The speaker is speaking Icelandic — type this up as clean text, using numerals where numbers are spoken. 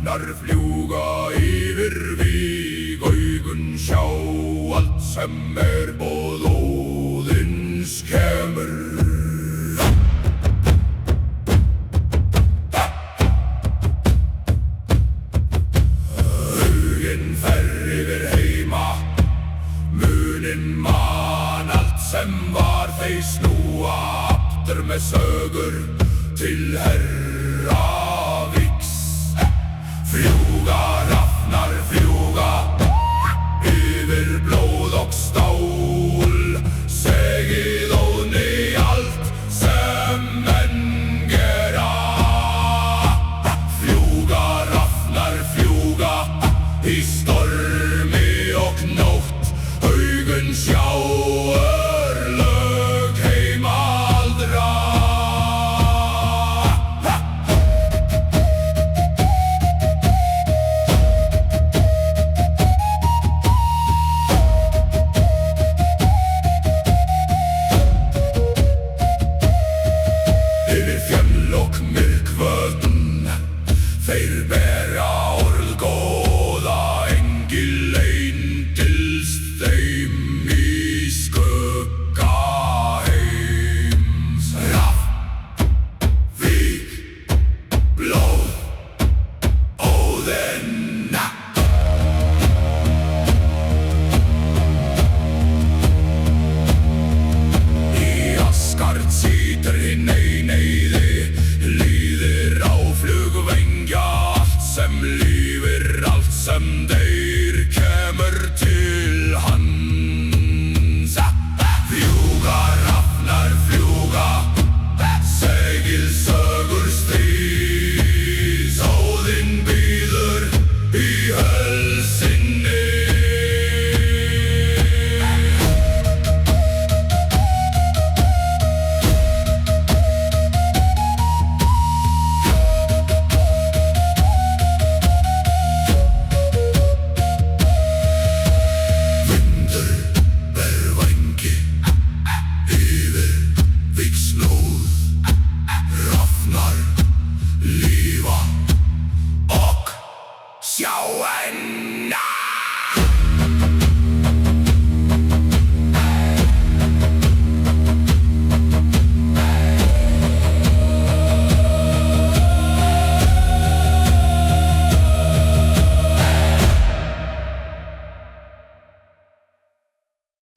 Hrafnar fljúga yfir víg, augun sjá allt sem boð Óðins kemur. Huginn fer yfir heima, munin man allt sem var, þeir snúa aftur með sögur til Herra Vígs. Fljúga, hrafnar fljúga, yfir blóð og stál, segið Óðni allt sem menn gera. Fljúga, hrafnar fljúga, í stormi og nótt, augun sjá örlög heimaldra. Yfir fjöll og myrkvötn, þeir bera orð góða, engil ein dylst þeim í skugga heims. Hrafn, víg, blóð, Óðinn. Í Asgard situr hinn eineyði, líðir á flugvengja, allt sem lífir, allt sem deyr, kemur til hans. Fljúga, hrafnar fljúga, segið sögur stríðs, Óðinn bíður í hölsinni. Vindur ber vængi yfir vígslóð, hrafnar lífa og sjá enn.